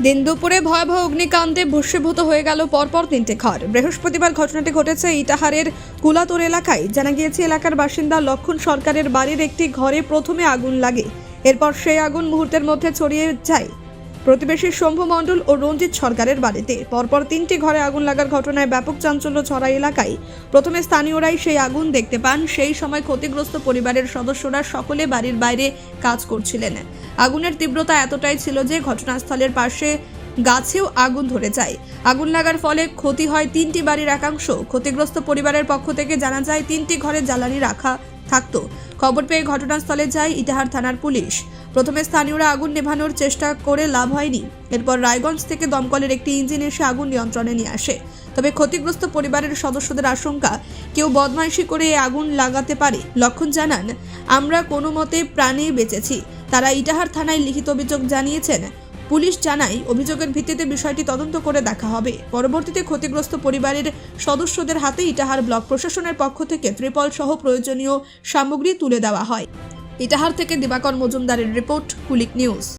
দিন দুপুরে ভয়াবহ অগ্নিকাণ্ডে ভস্মীভূত হয়ে গেল পরপর তিনটে ঘর। বৃহস্পতিবার ঘটনাটি ঘটেছে ইটাহারের কুলাতোর এলাকায়। জানা গিয়েছে, এলাকার বাসিন্দা লক্ষণ সরকারের বাড়ির একটি ঘরে প্রথমে আগুন লাগে। এরপর সেই আগুন মুহূর্তের মধ্যে ছড়িয়ে যায় প্রতিবেশী শম্ভু মণ্ডল ও রঞ্জিত সরকারের বাড়িতে। পরপর তিনটি ঘরে আগুন লাগার ঘটনায় ব্যাপক চাঞ্চল্য ছড়ায় এলাকায়। প্রথমে স্থানীয়রাই সেই আগুন দেখতে পান। সেই সময় ক্ষতিগ্রস্ত পরিবারের সদস্যরা সকলে বাড়ির বাইরে কাজ করছিলেন। আগুনের তীব্রতা এতটাই ছিল যে ঘটনাস্থলের পাশে গাছেও আগুন ধরে যায়। আগুন লাগার ফলে ক্ষতি হয় তিনটি বাড়ির একাংশ। ক্ষতিগ্রস্ত পরিবারের পক্ষ থেকে জানা যায়, তিনটি ঘরে জ্বালানি রাখা থাকতো। খবর পেয়ে ঘটনাস্থলে যায় ইটাহার থানার পুলিশ। প্রথমে স্থানীয়রা আগুন নেভানোর চেষ্টা করে লাভ হয়নি। এরপর রায়গঞ্জ থেকে দমকলের একটি ইঞ্জিন এসে আগুন নিয়ন্ত্রণে নিয়ে আসে। তবে ক্ষতিগ্রস্ত পরিবারের সদস্যদের আশঙ্কা, কেউ বদমাইশি করে এই আগুন লাগাতে পারে। লক্ষণ জানান, আমরা কোনো মতে প্রাণে বেঁচেছি। তারা ইটাহার থানায় লিখিত অভিযোগ জানিয়েছেন। পুলিশ জানায়, অভিযোগের ভিত্তিতে বিষয়টি তদন্ত করে দেখা হবে। পরবর্তীতে ক্ষতিগ্রস্ত পরিবারের সদস্যদের হাতে ইটাহার ব্লক প্রশাসনের পক্ষ থেকে ত্রিপল সহ প্রয়োজনীয় সামগ্রী তুলে দেওয়া হয়। ইটাহার থেকে দিবাকর মজুমদারের রিপোর্ট, কুলিক নিউজ।